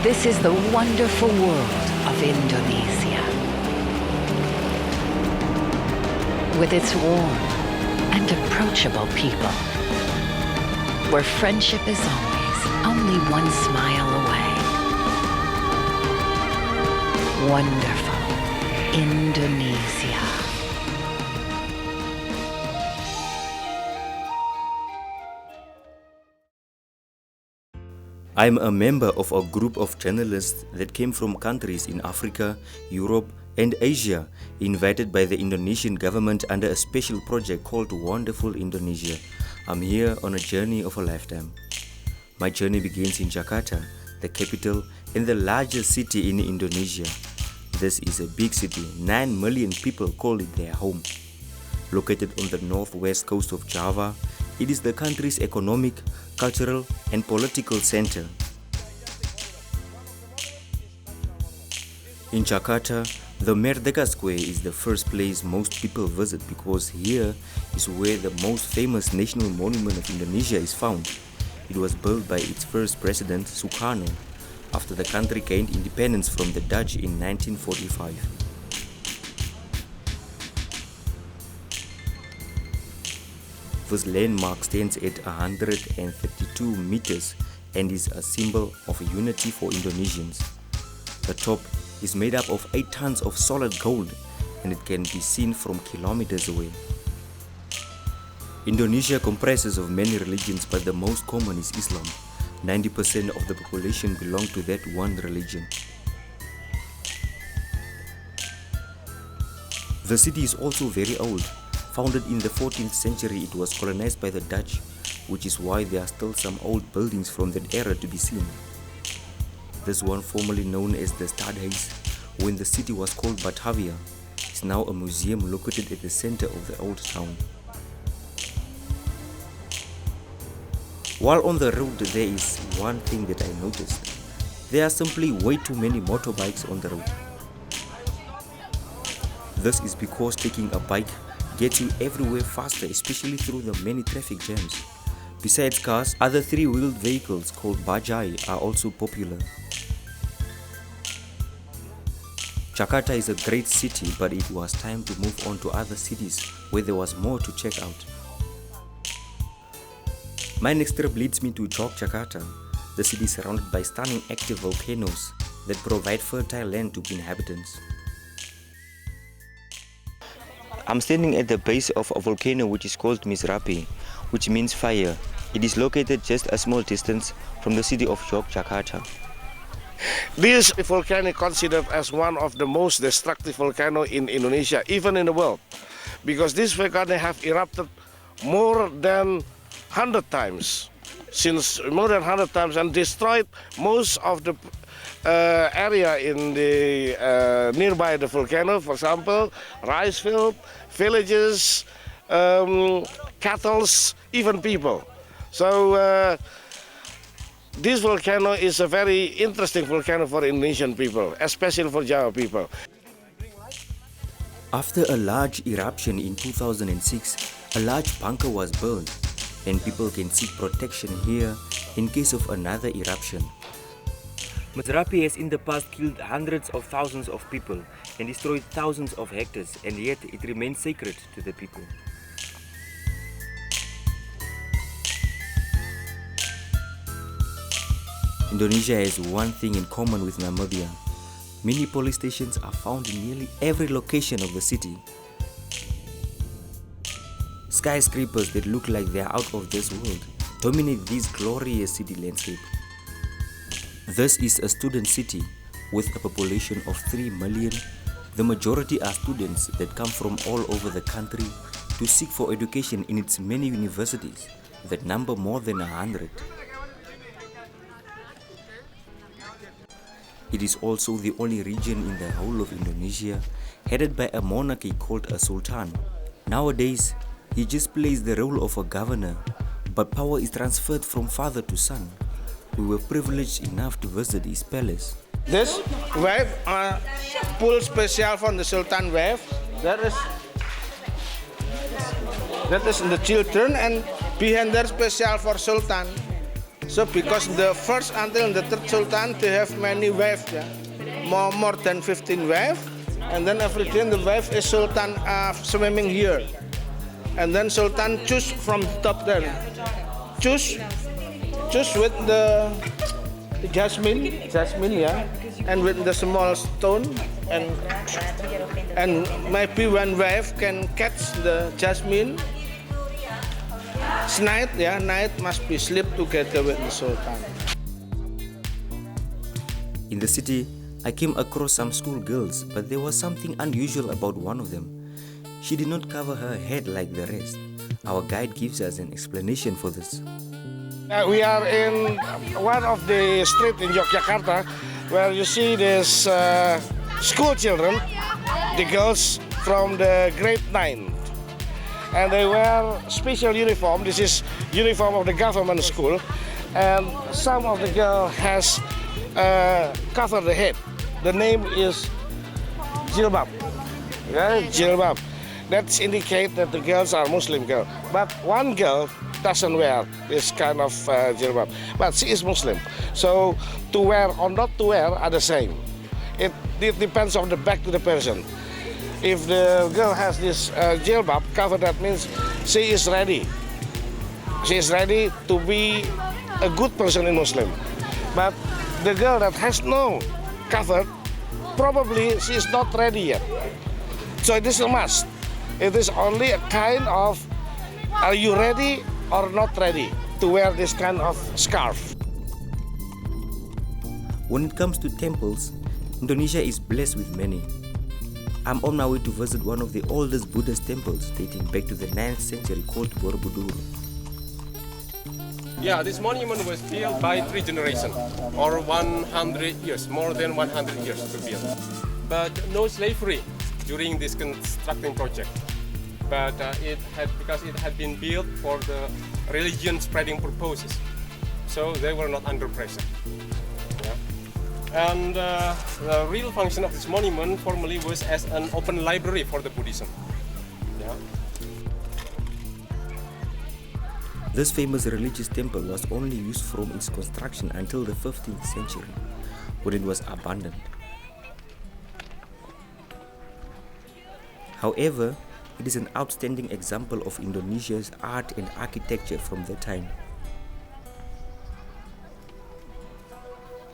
This is the wonderful world of Indonesia. With its warm and approachable people, where friendship is always only one smile away. Wonderful Indonesia. I'm a member of a group of journalists that came from countries in Africa, Europe, and Asia, invited by the Indonesian government under a special project called Wonderful Indonesia. I'm here on a journey of a lifetime. My journey begins in Jakarta, the capital and the largest city in Indonesia. This is a big city. 9 million people call it their home. Located on the northwest coast of Java, it is the country's economic, cultural, and political center. In Jakarta, the Merdeka Square is the first place most people visit because here is where the most famous national monument of Indonesia is found. It was built by its first president, Sukarno, after the country gained independence from the Dutch in 1945. This landmark stands at 132 meters and is a symbol of unity for Indonesians. The top is made up of 8 tons of solid gold and it can be seen from kilometers away. Indonesia comprises of many religions, but the most common is Islam. 90% of the population belong to that one religion. The city is also very old. Founded in the 14th century, it was colonized by the Dutch, which is why there are still some old buildings from that era to be seen. This one, formerly known as the Stadhuis, when the city was called Batavia, is now a museum located at the center of the old town. While on the road, there is one thing that I noticed. There are simply way too many motorbikes on the road. This is because taking a bike gets you everywhere faster, especially through the many traffic jams. Besides cars, other 3-wheeled vehicles called bajai are also popular. Jakarta is a great city, but it was time to move on to other cities where there was more to check out. My next trip leads me to Yogyakarta. The city is surrounded by stunning active volcanoes that provide fertile land to inhabitants. I'm standing at the base of a volcano which is called Merapi, which means fire. It is located just a small distance from the city of Yogyakarta. This volcano is considered as one of the most destructive volcanoes in Indonesia, even in the world, because this volcano have erupted more than 100 times, and destroyed most of the area in the nearby the volcano. For example, rice field, villages, cattle, even people. So this volcano is a very interesting volcano for Indonesian people, especially for Java people. After a large eruption in 2006, a large bunker was burned, and people can seek protection here in case of another eruption. Merapi has in the past killed hundreds of thousands of people and destroyed thousands of hectares, and yet it remains sacred to the people. Indonesia has one thing in common with Namibia. Mini police stations are found in nearly every location of the city. Skyscrapers that look like they are out of this world dominate this glorious city landscape. This is a student city with a population of 3 million. The majority are students that come from all over the country to seek for education in its many universities that number more than 100. It is also the only region in the whole of Indonesia headed by a monarchy called a sultan. Nowadays, he just plays the role of a governor, but power is transferred from father to son. We were privileged enough to visit his palace. This wave, pool special from the Sultan wave. That is the children, and behind there special for Sultan. So because the first until the third sultan, they have many wives, yeah? more than 15 wives, and then every day the wife is sultan swimming here, and then sultan choose from the top there, choose with the jasmine, yeah, and with the small stone, and maybe one wife can catch the jasmine. Night, yeah, night must be sleep together with the sultan. In the city, I came across some schoolgirls, but there was something unusual about one of them. She did not cover her head like the rest. Our guide gives us an explanation for this. We are in one of the streets in Yogyakarta where you see these school children, the girls from the grade 9. And they wear special uniform. This is uniform of the government school. And some of the girl has covered the head. The name is jilbab. Yeah, jilbab. That indicates that the girls are Muslim girl. But one girl doesn't wear this kind of jilbab. But she is Muslim. So to wear or not to wear are the same. It depends on the back to the person. If the girl has this jilbab cover, that means she is ready. She is ready to be a good person in Muslim. But the girl that has no cover, probably she is not ready yet. So it is a must. It is only a kind of, are you ready or not ready to wear this kind of scarf? When it comes to temples, Indonesia is blessed with many. I'm on my way to visit one of the oldest Buddhist temples dating back to the 9th century called Borobudur. Yeah, this monument was built by 3 generations, or 100 years, more than 100 years to build. But no slavery during this constructing project. But because it had been built for the religion spreading purposes, so they were not under pressure. And the real function of this monument formerly was as an open library for the Buddhism. Yeah. This famous religious temple was only used from its construction until the 15th century, when it was abandoned. However, it is an outstanding example of Indonesia's art and architecture from that time.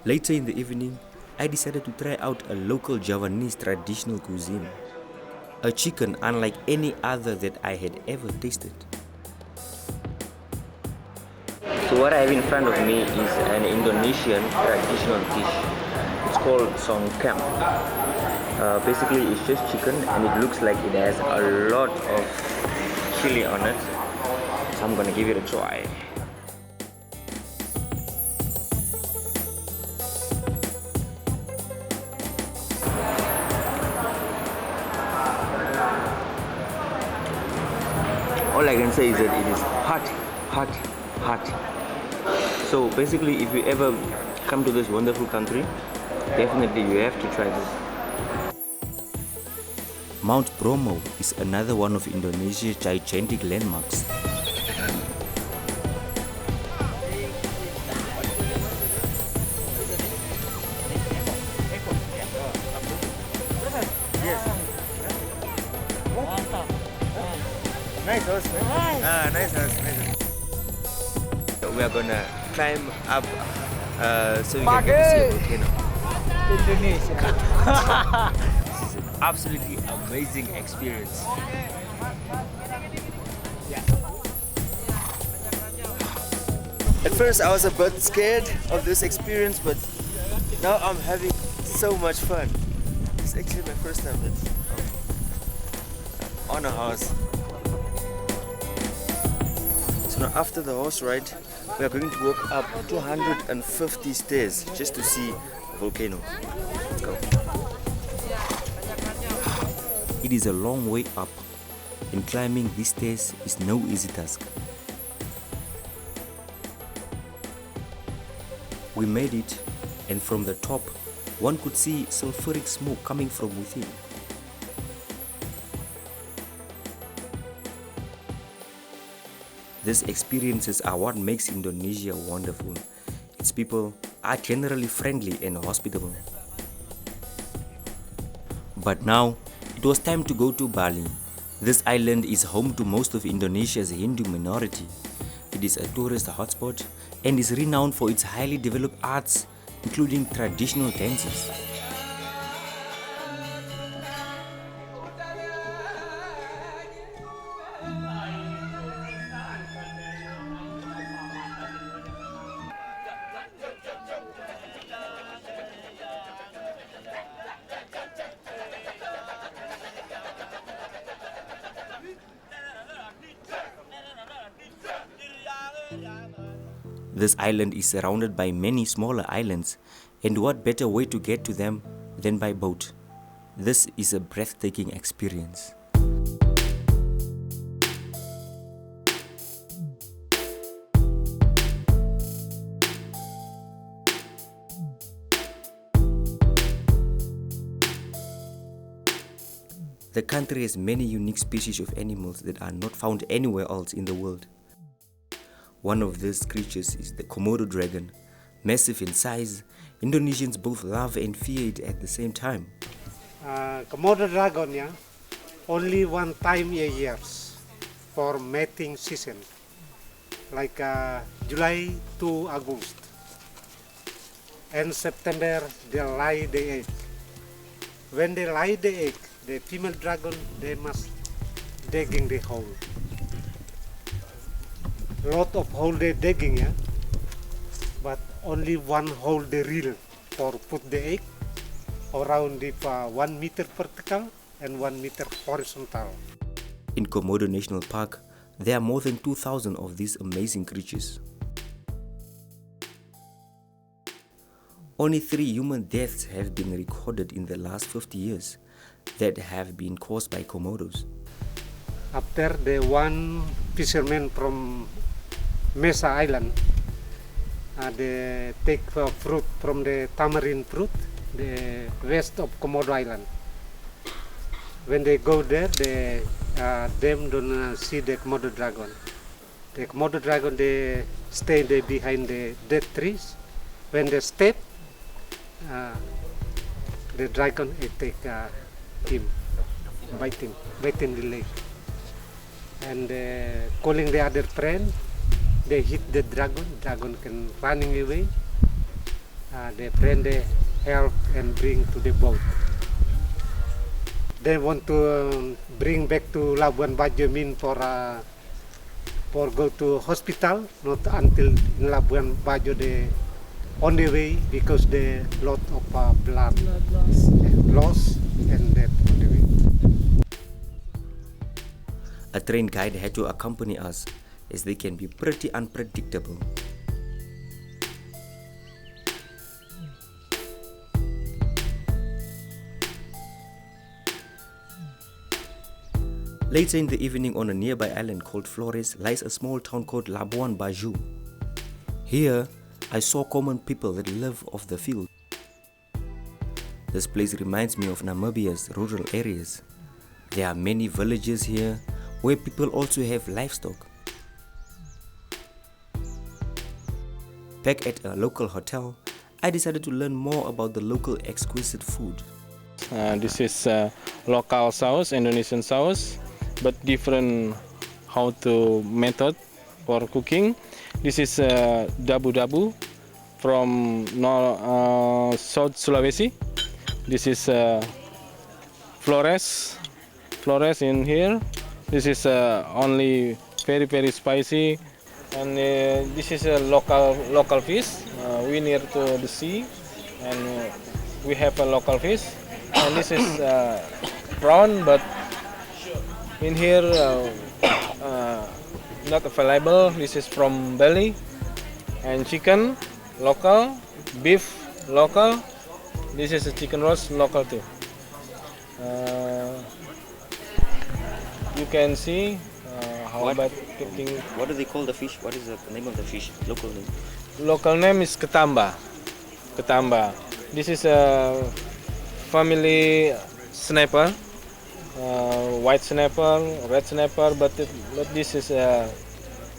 Later in the evening, I decided to try out a local Javanese traditional cuisine, a chicken unlike any other that I had ever tasted. So what I have in front of me is an Indonesian traditional dish. It's called songkem. Basically it's just chicken and it looks like it has a lot of chili on it. So I'm gonna give it a try. All I can say is that it is hot. So basically, if you ever come to this wonderful country, definitely you have to try this. Mount Bromo is another one of Indonesia's gigantic landmarks. Nice house, man. Nice house. We are gonna climb up so we can get to see a volcano. Indonesia. This is an absolutely amazing experience. At first I was a bit scared of this experience, but now I'm having so much fun. It's actually my first time on a horse. So now after the horse ride, we are going to walk up 250 stairs just to see a volcano. Let's go. It is a long way up, and climbing these stairs is no easy task. We made it, and from the top, one could see sulfuric smoke coming from within. these experiences are what makes Indonesia wonderful. Its people are generally friendly and hospitable. But now, it was time to go to Bali. This island is home to most of Indonesia's Hindu minority. It is a tourist hotspot and is renowned for its highly developed arts, including traditional dances. This island is surrounded by many smaller islands, and what better way to get to them than by boat? This is a breathtaking experience. The country has many unique species of animals that are not found anywhere else in the world. One of these creatures is the Komodo dragon. Massive in size, Indonesians both love and fear it at the same time. Komodo dragon, yeah, only one time a year for mating season, like July to August. And September they lay the egg. When they lay the egg, the female dragon, they must digging the hole. Lot of hole they digging, yeah, but only one hole they drill for put the egg around the 1 meter vertical and 1 meter horizontal. In Komodo National Park, there are more than 2,000 of these amazing creatures. Only 3 human deaths have been recorded in the last 50 years that have been caused by Komodos. After the one fisherman from Mesa Island, they take fruit from the tamarind fruit, the west of Komodo Island. When they go there, them don't see the Komodo dragon. The Komodo dragon, they stay there behind the dead trees. When they step, the dragon take him, bite in the leg. And calling the other friend, they hit the dragon can running away. The friend they help and bring to the boat. They want to bring back to Labuan Bajo, mean for go to hospital, not until in Labuan Bajo they on the way because the lot of blood loss and death on the way. A trained guide had to accompany us as they can be pretty unpredictable. Later in the evening on a nearby island called Flores lies a small town called Labuan Bajo. Here, I saw common people that live off the field. This place reminds me of Namibia's rural areas. There are many villages here where people also have livestock. Back at a local hotel, I decided to learn more about the local exquisite food. This is local sauce, Indonesian sauce, but different how to method for cooking. This is dabu-dabu from South Sulawesi. This is Flores in here. This is only very spicy, and this is a local fish. We near to the sea, and we have a local fish. And this is prawn, but in here not available. This is from Bali, and chicken local, beef local. This is a chicken roast local too. You can see how about cooking. What do they call the fish? What is the name of the fish? Local name? Local name is ketamba. Ketamba. This is a family snapper, white snapper, red snapper, but this is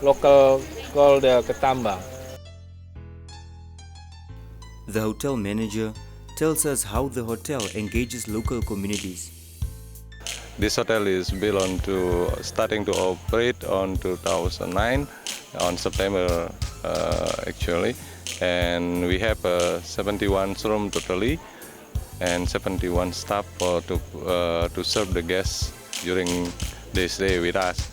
local called ketambang. The hotel manager tells us how the hotel engages local communities. This hotel is starting to operate on 2009, on September actually, and we have 71 rooms totally and 71 staff to serve the guests during their stay with us.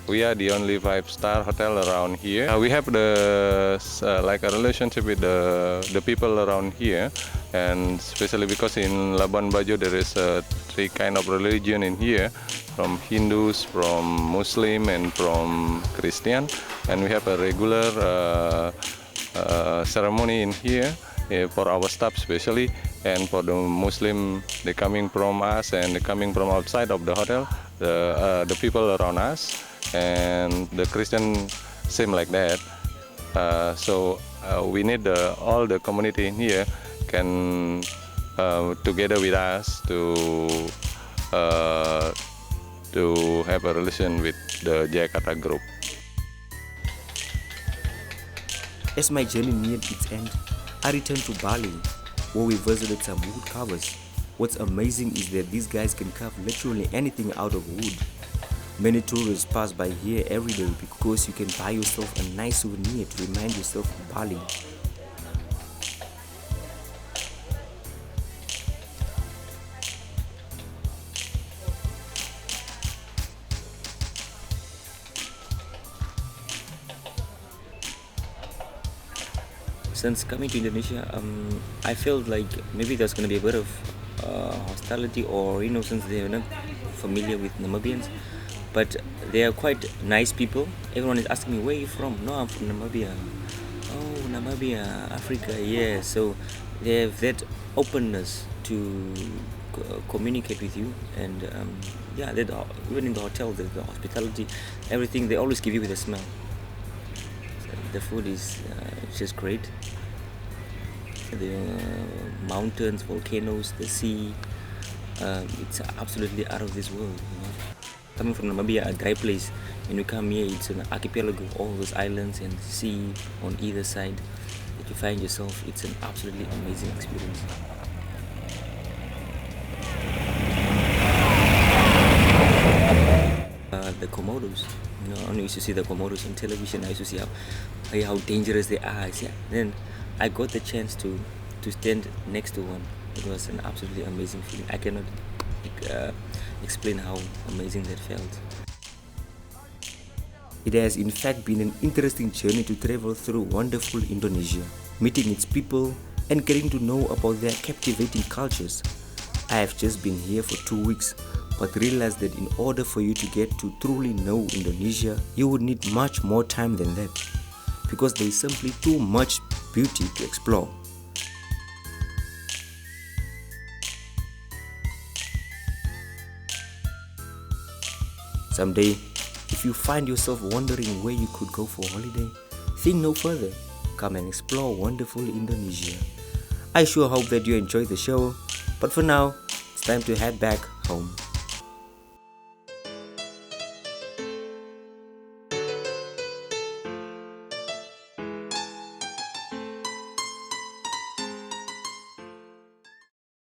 We are the only 5-star hotel around here. We have like a relationship with the people around here, and especially because in Labuan Bajo there is 3 kind of religion in here, from Hindus, from Muslim, and from Christian, and we have a regular ceremony in here for our staff especially, and for the Muslim, they coming from us and they coming from outside of the hotel, the people around us, and the Christian same like that. So we need all the community in here can together with us to have a relation with the Jakarta group. As my journey neared its end, I returned to Bali, where we visited some wood carvers. What's amazing is that these guys can carve literally anything out of wood. Many tourists pass by here every day because you can buy yourself a nice souvenir to remind yourself of Bali. Since coming to Indonesia, I felt like maybe there's going to be a bit of hostility, or since they're not familiar with Namibians, but they are quite nice people. Everyone is asking me, where are you from? No, I'm from Namibia. Oh, Namibia, Africa, yeah. So they have that openness to communicate with you, and yeah, even in the hotel, the hospitality, everything, they always give you with a smile. The food is just great. The mountains, volcanoes, the sea, it's absolutely out of this world. Coming from Namibia, a dry place, and you come here, it's an archipelago, all those islands and sea on either side that you find yourself. It's an absolutely amazing experience. The Komodos, I only used to see the Komodos on television. I used to see how dangerous they are. Then I got the chance to stand next to one. It was an absolutely amazing feeling. I cannot explain how amazing that felt. It has in fact been an interesting journey to travel through wonderful Indonesia, meeting its people and getting to know about their captivating cultures. I have just been here for 2 weeks, but realized that in order for you to get to truly know Indonesia, you would need much more time than that, because there is simply too much beauty to explore. Someday, if you find yourself wondering where you could go for holiday, think no further. Come and explore wonderful Indonesia. I sure hope that you enjoyed the show, but for now, it's time to head back home.